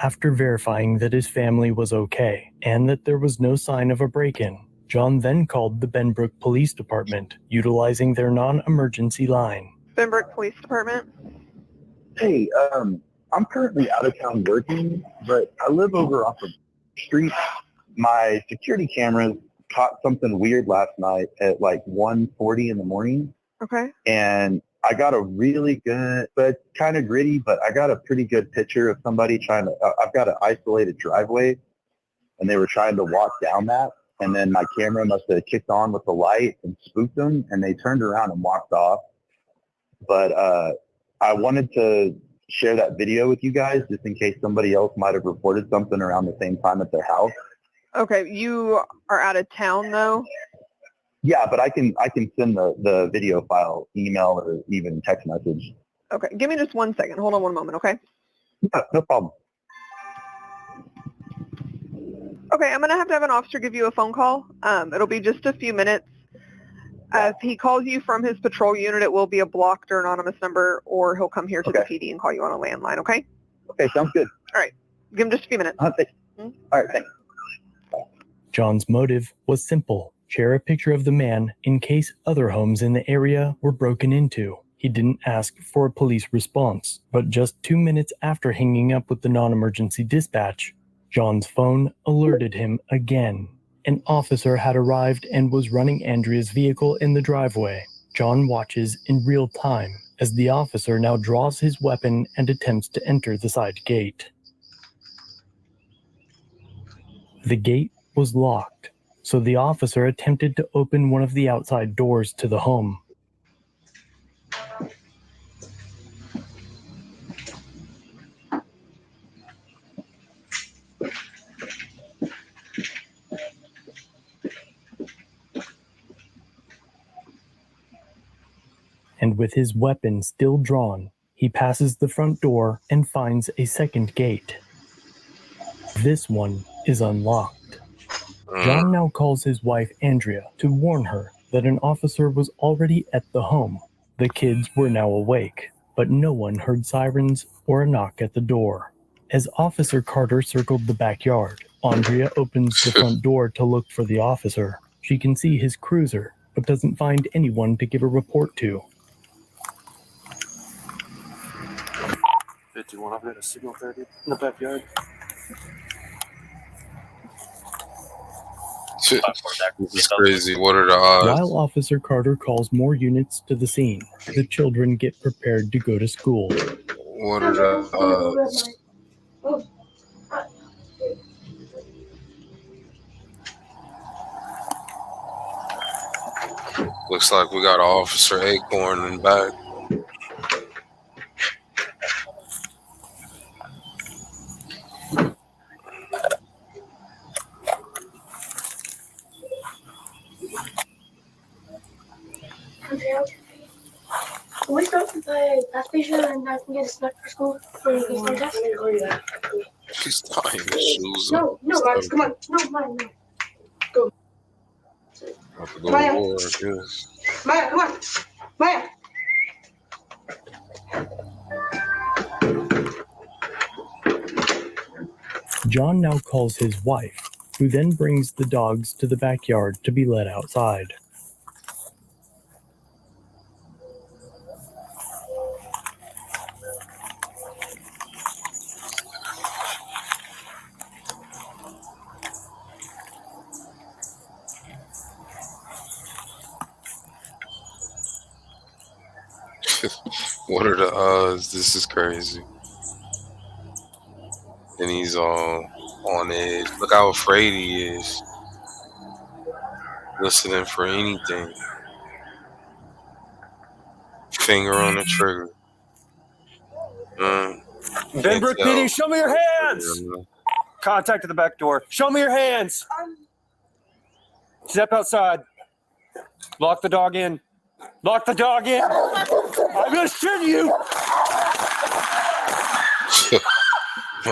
After verifying that his family was okay and that there was no sign of a break-in, John then called the Benbrook Police Department, utilizing their non-emergency line. Benbrook Police Department? Hey, I'm currently out of town working, but I live over off of the street. My security cameras caught something weird last night at like 1:40 in the morning. Okay. And I got a really good, but kind of gritty, but I got a pretty good picture of somebody I've got an isolated driveway, and they were trying to walk down that. And then my camera must have kicked on with the light and spooked them, and they turned around and walked off. But I wanted to share that video with you guys just in case somebody else might have reported something around the same time at their house. Okay, you are out of town though? Yeah, but I can send the video file, email, or even text message. Okay, give me just 1 second. Hold on one moment, okay? Yeah, no problem. Okay, I'm going to have an officer give you a phone call. It'll be just a few minutes. If he calls you from his patrol unit, it will be a blocked or anonymous number, or he'll come here to the PD and call you on a landline, okay? Okay, sounds good. All right, give him just a few minutes. All right, thanks. John's motive was simple: share a picture of the man in case other homes in the area were broken into. He didn't ask for a police response, but just 2 minutes after hanging up with the non-emergency dispatch, John's phone alerted him again. An officer had arrived and was running Andrea's vehicle in the driveway. John watches in real time as the officer now draws his weapon and attempts to enter the side gate. The gate was locked, so the officer attempted to open one of the outside doors to the home. And with his weapon still drawn, he passes the front door and finds a second gate. This one is unlocked. John now calls his wife Andrea to warn her that an officer was already at the home. The kids were now awake, but no one heard sirens or a knock at the door. As Officer Carter circled the backyard, Andrea opens the front door to look for the officer. She can see his cruiser, but doesn't find anyone to give a report to. 51, I've got a signal 30 in the backyard. This is crazy. What are the odds? While Officer Carter calls more units to the scene, the children get prepared to go to school. What are the odds? Looks like we got Officer Acorn in back. Can we start to play PlayStation and I can get a snack for school for the Eastern test? She's tying his shoes. No, Max, come on. No, Maya, no. Go. I have to go Maya. to war, I guess. Maya, come on. Maya. John now calls his wife, who then brings the dogs to the backyard to be let outside. What are the odds? This is crazy. And he's all on edge. Look how afraid he is. Listening for anything. Finger on the trigger. Benbrook PD, show me your hands! Contact at the back door. Show me your hands! Step outside. Lock the dog in. Lock the dog in! I'm gonna shoot you!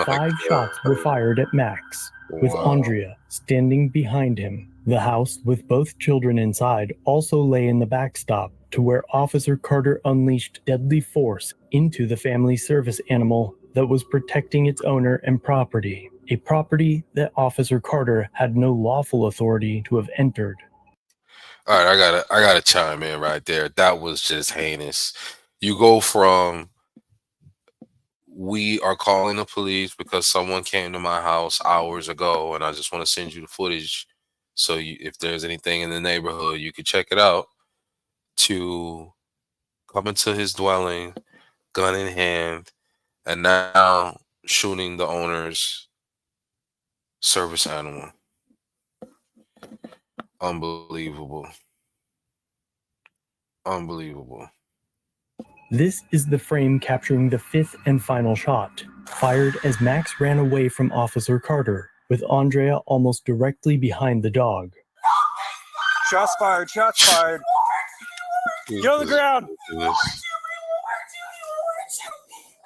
5 shots were fired at Max, with Andrea standing behind him. The house, with both children inside, also lay in the backstop to where Officer Carter unleashed deadly force into the family service animal that was protecting its owner and property, a property that Officer Carter had no lawful authority to have entered. All right, I gotta chime in right there. That was just heinous. You go from we are calling the police because someone came to my house hours ago, and I just want to send you the footage so if there's anything in the neighborhood, you can check it out, to coming to his dwelling, gun in hand, and now shooting the owner's service animal. Unbelievable. Unbelievable. This is the frame capturing the fifth and final shot, fired as Max ran away from Officer Carter, with Andrea almost directly behind the dog. Shots fired. Shots fired. Get on the ground.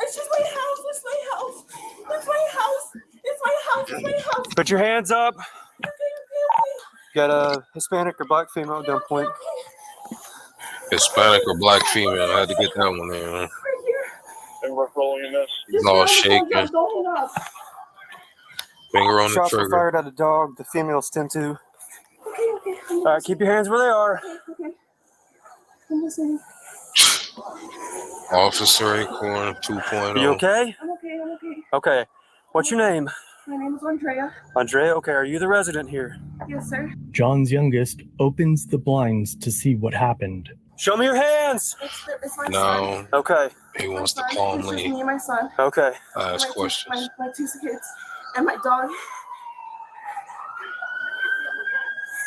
It's just my house. It's my house. It's my house. It's my house. It's my house. Put your hands up. Okay. Got a Hispanic or black female at gunpoint. Hispanic or black female. I had to get that one there. Right here. And we're rolling this. He's all shaking. Don't hang up. Finger on the Shots were trigger. fired at a dog. The female's 10-2. Okay. All right, keep your hands where they are. Okay. I'm listening. Officer Acorn 2.0. You okay? I'm okay. Okay. What's your name? My name is Andrea. Andrea? Okay, are you the resident here? Yes, sir. John's youngest opens the blinds to see what happened. Show me your hands. It's my son. No, Okay. he wants to My son. It's just calmly me and my son. Okay. ask My questions. my two kids and my dog.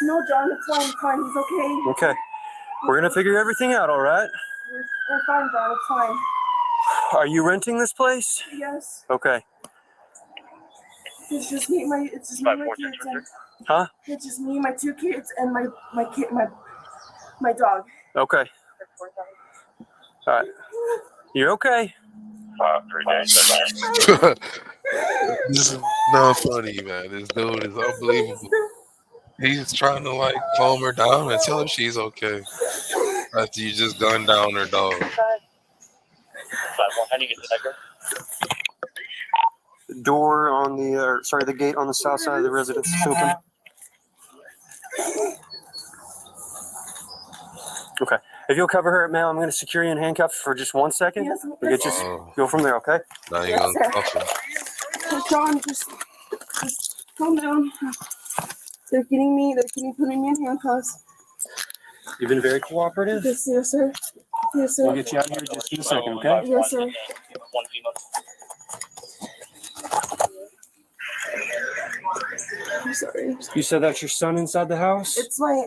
No, John, it's fine. It's fine. He's okay. Okay. We're going to figure everything out, all right? We're fine, John. It's fine. Are you renting this place? Yes. Okay. It's just me and my kids. And, Huh? it's just me and my two kids and my dog. Okay. All right. You're okay. 3 days. This is not funny, man. This dude is unbelievable. He's trying to like calm her down and tell her she's okay. After you just gunned down her dog. 5-1. How do you get to that girl? The door on the gate on the south side of the residence is open. Okay. If you'll cover her, ma'am, I'm going to secure you in handcuffs for just 1 second. Yes, We'll get you. Oh. Go from there, okay? Now you're Yes, gonna sir. cuff her. John, just calm down. They're putting me in handcuffs. You've been very cooperative. Yes, sir. Yes, We'll sir. get you out of here just in a second, okay? Yes, sir. 1 female. I'm sorry. You said that's your son inside the house? It's my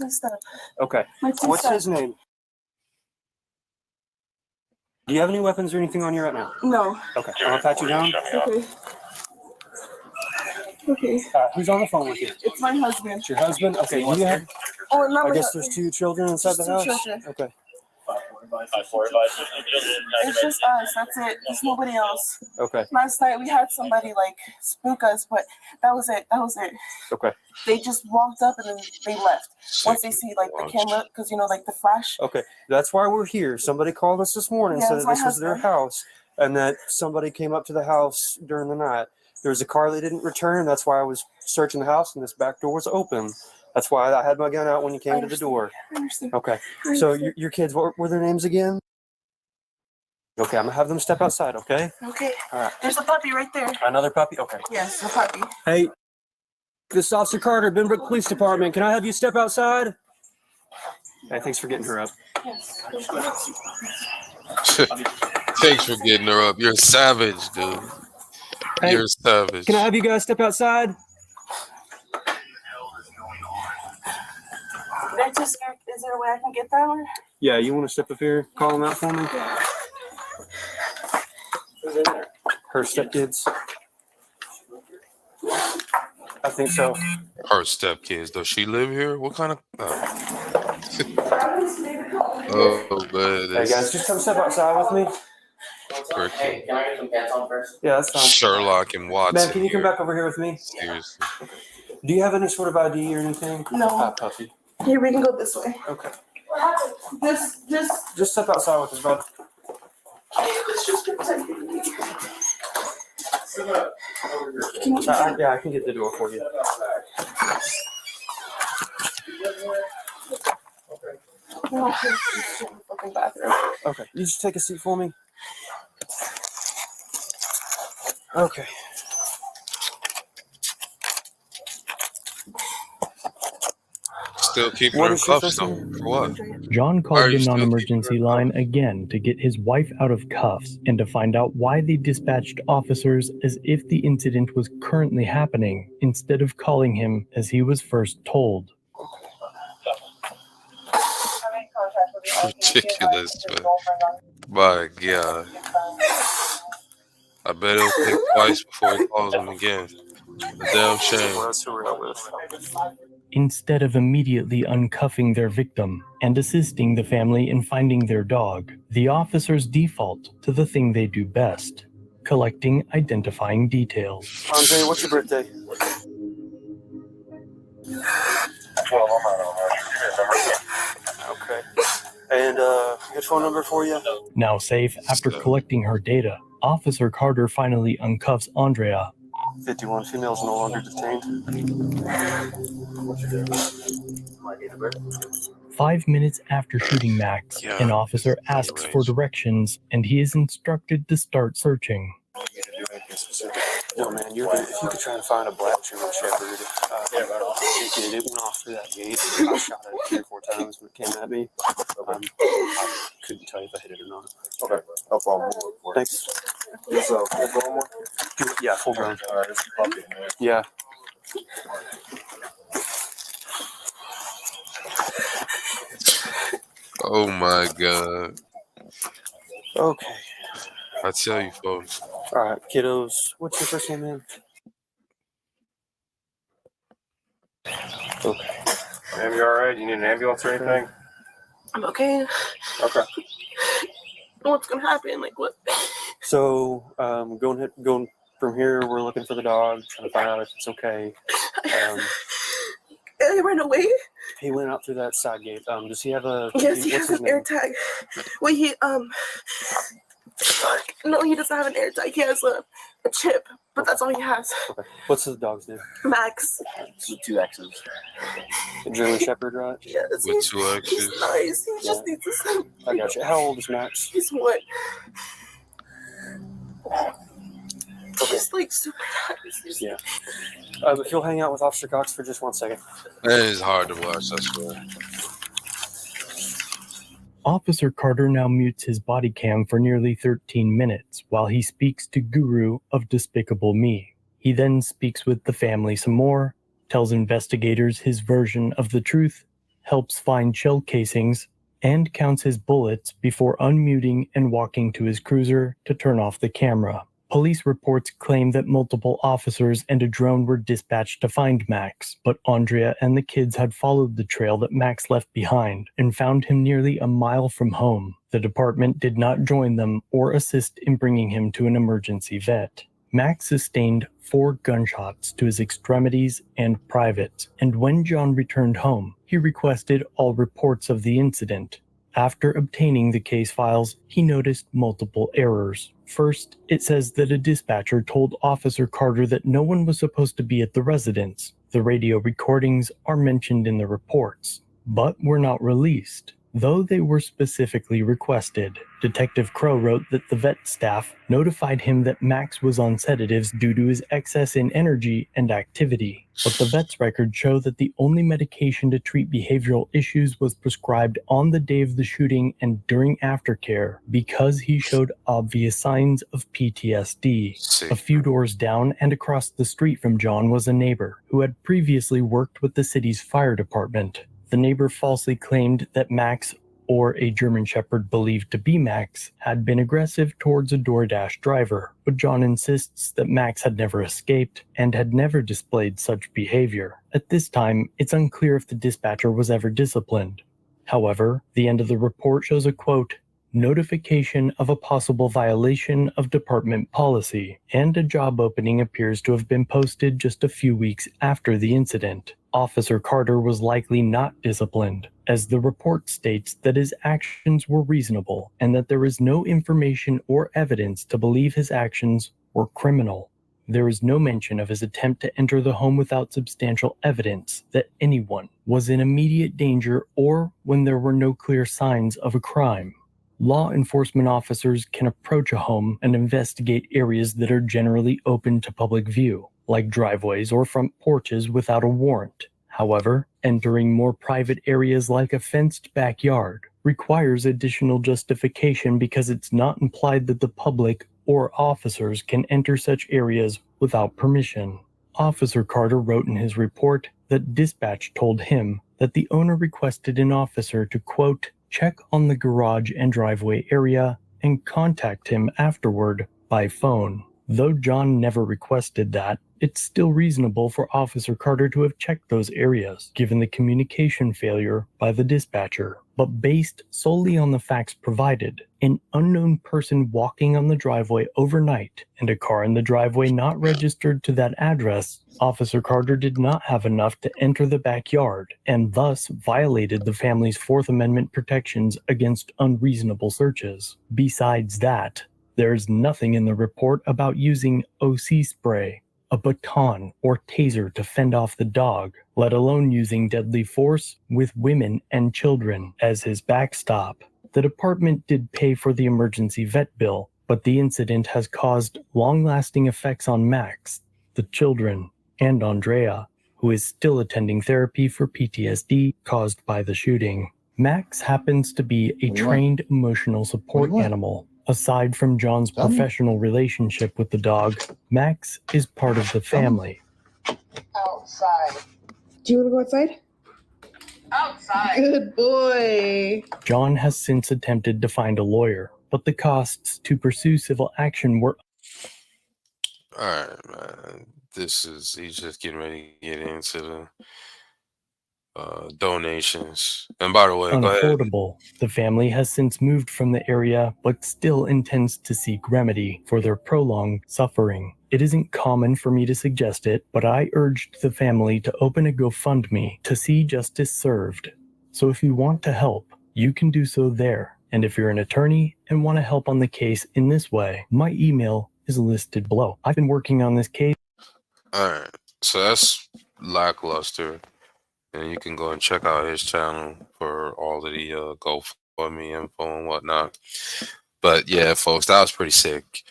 step. Okay. My two What's steps. his name? Do you have any weapons or anything on you right now? No. Okay. I'll pat you down. Okay. Who's on the phone with you? It's my husband. It's your husband? Okay. Do you have, Oh, not I my guess husband. there's 2 children inside the Just 2 house? children. Okay. 5-4 advised. It's just us. That's it. There's nobody else. Okay. Last night we had somebody like spook us, but that was it. Okay. They just walked up and then they left. Once they see like the camera, because like the flash. Okay. That's why we're here. Somebody called us this morning and Yeah, said it's that my this was their husband. house and that somebody came up to the house during the night. There was a car they didn't return. That's why I was searching the house and this back door was open. That's why I had my gun out when you came to the door. I understand. Okay. So your kids, what were their names again? Okay, I'm going to have them step outside, okay? Okay. All right. There's a puppy right there. Another puppy? Okay. Yes, a puppy. Hey, this is Officer Carter, Benbrook Police Department. Can I have you step outside? Hey, thanks for getting her up. Yes. Thanks for getting her up. You're a savage, dude. Hey, You're a savage. Can I have you guys step outside? Is there a way I can get that one? Yeah, you want to step up here? Call them out for me? Her stepkids? I think so. Her stepkids. Does she live here? What kind of? Oh, man. Hey guys, just come step outside with me. Hey, can I get some pants on first? Yeah, that's fine. Sherlock and Watson. Man, can you come here. back over here with me? Seriously. Do you have any sort of ID or anything? No. Puppy. Here, we can go this way. Okay. Just Just step outside with us, bud. Yeah, I can get the door for you. Fucking bathroom. Okay, you just take a seat for me. Okay. Still keeping What her in is your cuffs first though. name? For what? John Why called are the you still non-emergency keeping her line cuffs? again to get his wife out of cuffs and to find out why they dispatched officers as if the incident was currently happening instead of calling him as he was first told. Ridiculous, man. My God. I bet it'll think twice before he calls him again. A damn shame. Well, that's who we're out with. Instead of immediately uncuffing their victim and assisting the family in finding their dog, the officers default to the thing they do best, collecting identifying details. Andre, what's your birthday? Okay. And good phone number for you? Now safe after collecting her data, Officer Carter finally uncuffs Andrea. 51 females no longer detained. 5 minutes after shooting Max, Yeah. an officer asks for directions and he is instructed to start searching. No, man, you're good. If you could try and find a black German Shepherd, it went off through that gate. I shot it 3 or 4 times when it came at me. I couldn't tell you if I hit it or not. Okay, no problem. Thanks. So, one more? Yeah, full grown. All right, this is puppy in there. Yeah. Oh my God. Okay. I tell you, folks. All right, kiddos. What's your first name, man? Okay. Ma'am, you all right? You need an ambulance or anything? I'm okay. Okay. What's gonna happen? Like what? So, going from here, we're looking for the dog, trying to find out if it's okay. They ran away. He went out through that side gate. Does he have a? Yes, he what's has his an air name? tag. Wait, he no, he doesn't have an air tag. He has a chip, but that's all he has. Okay. What's the dog's name? Max. With 2 X's. A German Shepherd, right? Yes, With 2 he's X's. nice. He just needs to sleep. I got you. How old is Max? He's what? He's like super nice. Yeah. If you'll hang out with Officer Cox for just 1 second. It is hard to watch, I swear. Officer Carter now mutes his body cam for nearly 13 minutes while he speaks to Guru of Despicable Me. He then speaks with the family some more, tells investigators his version of the truth, helps find shell casings, and counts his bullets before unmuting and walking to his cruiser to turn off the camera. Police reports claim that multiple officers and a drone were dispatched to find Max, but Andrea and the kids had followed the trail that Max left behind and found him nearly a mile from home. The department did not join them or assist in bringing him to an emergency vet. Max sustained 4 gunshots to his extremities and privates, and when John returned home, he requested all reports of the incident. After obtaining the case files, he noticed multiple errors. First, it says that a dispatcher told Officer Carter that no one was supposed to be at the residence. The radio recordings are mentioned in the reports, but were not released, though they were specifically requested. Detective Crow wrote that the vet staff notified him that Max was on sedatives due to his excess in energy and activity, but the vet's records show that the only medication to treat behavioral issues was prescribed on the day of the shooting and during aftercare because he showed obvious signs of PTSD. A few doors down and across the street from John was a neighbor who had previously worked with the city's fire department. The neighbor falsely claimed that Max, or a German Shepherd believed to be Max, had been aggressive towards a DoorDash driver, but John insists that Max had never escaped and had never displayed such behavior. At this time, it's unclear if the dispatcher was ever disciplined. However, the end of the report shows a quote, "notification of a possible violation of department policy," and a job opening appears to have been posted just a few weeks after the incident. Officer Carter was likely not disciplined, as the report states that his actions were reasonable and that there is no information or evidence to believe his actions were criminal. There is no mention of his attempt to enter the home without substantial evidence that anyone was in immediate danger or when there were no clear signs of a crime. Law enforcement officers can approach a home and investigate areas that are generally open to public view, like driveways or front porches without a warrant. However, entering more private areas like a fenced backyard requires additional justification because it's not implied that the public or officers can enter such areas without permission. Officer Carter wrote in his report that dispatch told him that the owner requested an officer to, quote, check on the garage and driveway area and contact him afterward by phone. Though John never requested that, it's still reasonable for Officer Carter to have checked those areas, given the communication failure by the dispatcher. But based solely on the facts provided, an unknown person walking on the driveway overnight and a car in the driveway not registered to that address, Officer Carter did not have enough to enter the backyard and thus violated the family's Fourth Amendment protections against unreasonable searches. Besides that, there is nothing in the report about using OC spray, a baton, or taser to fend off the dog, let alone using deadly force with women and children as his backstop. The department did pay for the emergency vet bill, but the incident has caused long-lasting effects on Max, the children, and Andrea, who is still attending therapy for PTSD caused by the shooting. Max happens to be a trained emotional support animal. Aside from John's professional relationship with the dog, Max is part of the family. Outside. Do you want to go outside? Outside. Good boy. John has since attempted to find a lawyer, but the costs to pursue civil action were... All right, man. He's just getting ready to get into the donations. And by the way, go ahead. unaffordable. The family has since moved from the area, but still intends to seek remedy for their prolonged suffering. It isn't common for me to suggest it, but I urged the family to open a GoFundMe to see justice served. So if you want to help, you can do so there. And if you're an attorney and want to help on the case in this way, my email is listed below. I've been working on this case. All right, so that's Lackluster. And you can go and check out his channel for all of the GoFundMe info and whatnot. But yeah, folks, that was pretty sick.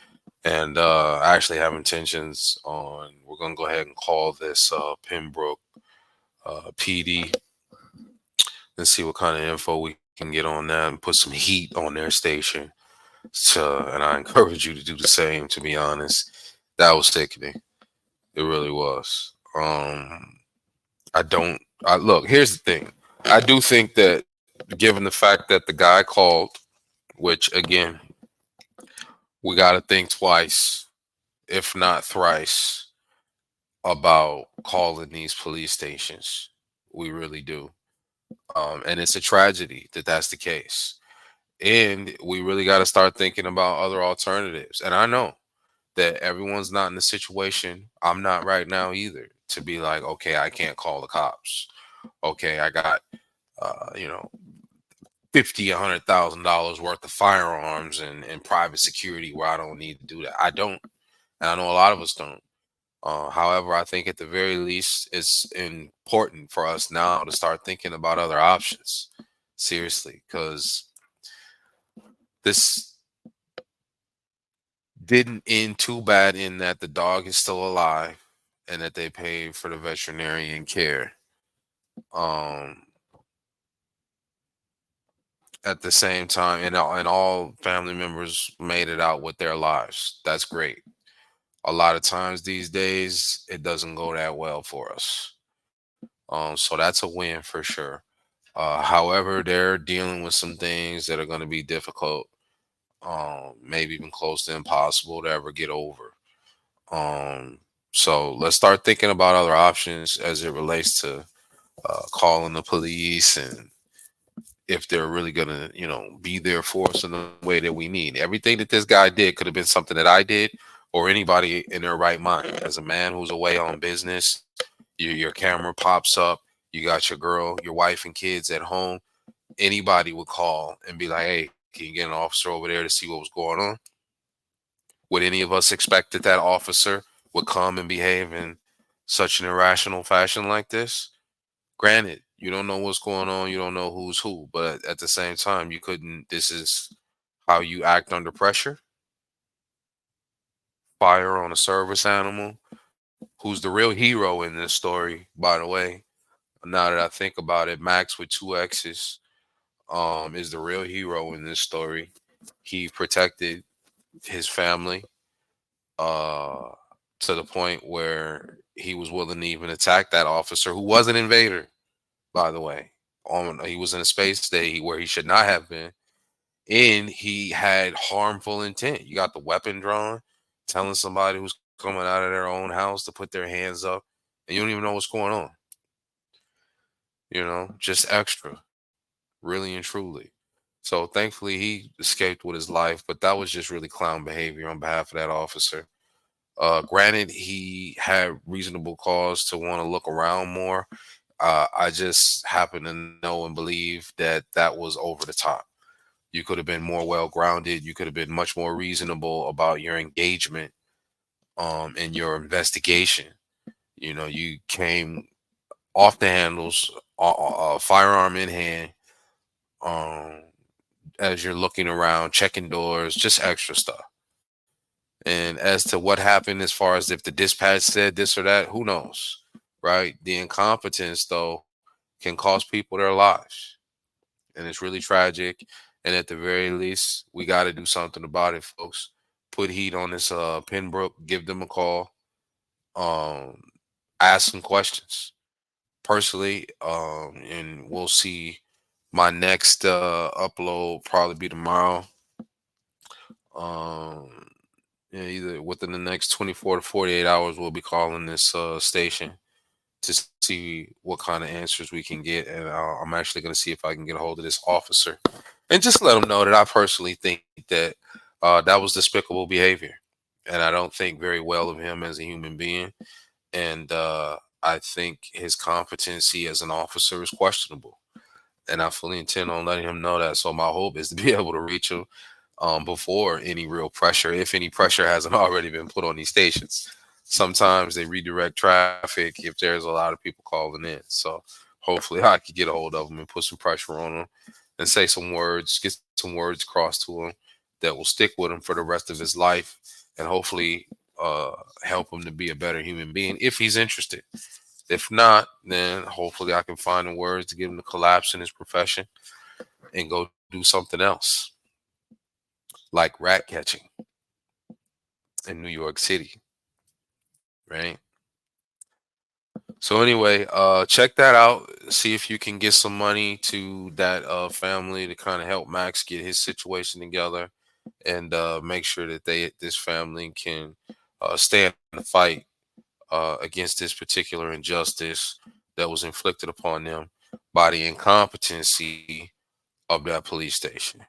And I actually have intentions on, we're going to go ahead and call this Pembroke PD and see what kind of info we can get on that and put some heat on their station. So, and I encourage you to do the same, to be honest. That was sickening. It really was. Look, here's the thing. I do think that given the fact that the guy called, which again, we got to think twice, if not thrice, about calling these police stations. We really do. And it's a tragedy that that's the case. And we really got to start thinking about other alternatives. And I know that everyone's not in the situation. I'm not right now either, to be like, okay, I can't call the cops. Okay, I got, $100,000 worth of firearms and private security where I don't need to do that. I don't. And I know a lot of us don't. However, I think at the very least, it's important for us now to start thinking about other options. Seriously, because this didn't end too bad in that the dog is still alive and that they paid for the veterinarian care. At the same time, and all family members made it out with their lives. That's great. A lot of times these days, it doesn't go that well for us. So that's a win for sure. However, they're dealing with some things that are going to be difficult, maybe even close to impossible to ever get over. So let's start thinking about other options as it relates to calling the police, and if they're really going to, be there for us in the way that we need. Everything that this guy did could have been something that I did or anybody in their right mind. As a man who's away on business, your camera pops up, you got your girl, your wife and kids at home. Anybody would call and be like, hey, can you get an officer over there to see what was going on? Would any of us expect that officer would come and behave in such an irrational fashion like this. Granted, you don't know what's going on, you don't know who's who, but at the same time, you couldn't. This is how you act under pressure. Fire on a service animal, who's the real hero in this story, by the way. Now that I think about it, Max with two X's is the real hero in this story. He protected his family uh, to the point where he was willing to even attack that officer who was an invader, by the way. He was in a space where he should not have been, and he had harmful intent. You got the weapon drawn, telling somebody who's coming out of their own house to put their hands up, and you don't even know what's going on. Just extra, really and truly. So thankfully he escaped with his life, but that was just really clown behavior on behalf of that officer. Granted, he had reasonable cause to want to look around more. I just happen to know and believe that that was over the top. You could have been more well grounded. You could have been much more reasonable about your engagement in your investigation. You came off the handles, firearm in hand, as you're looking around, checking doors, just extra stuff. And as to what happened, as far as if the dispatch said this or that, who knows, right? The incompetence, though, can cost people their lives. And it's really tragic. And at the very least, we got to do something about it, folks. Put heat on this Pembroke, give them a call, ask some questions personally, and we'll see. My next upload probably be tomorrow. Yeah, either within the next 24 to 48 hours, we'll be calling this station to see what kind of answers we can get. And I'm actually going to see if I can get a hold of this officer and just let him know that I personally think that that was despicable behavior. And I don't think very well of him as a human being. And I think his competency as an officer is questionable. And I fully intend on letting him know that. So my hope is to be able to reach him before any real pressure, if any pressure hasn't already been put on these stations. Sometimes they redirect traffic if there's a lot of people calling in. So hopefully I could get a hold of him and put some pressure on him and say some words, get some words across to him that will stick with him for the rest of his life, and hopefully help him to be a better human being if he's interested. If not, then hopefully I can find the words to get him to collapse in his profession and go do something else, like rat catching in New York City, right? So anyway, check that out. See if you can get some money to that family to kind of help Max get his situation together, and make sure that this family can stand in the fight against this particular injustice that was inflicted upon them by the incompetency of that police station.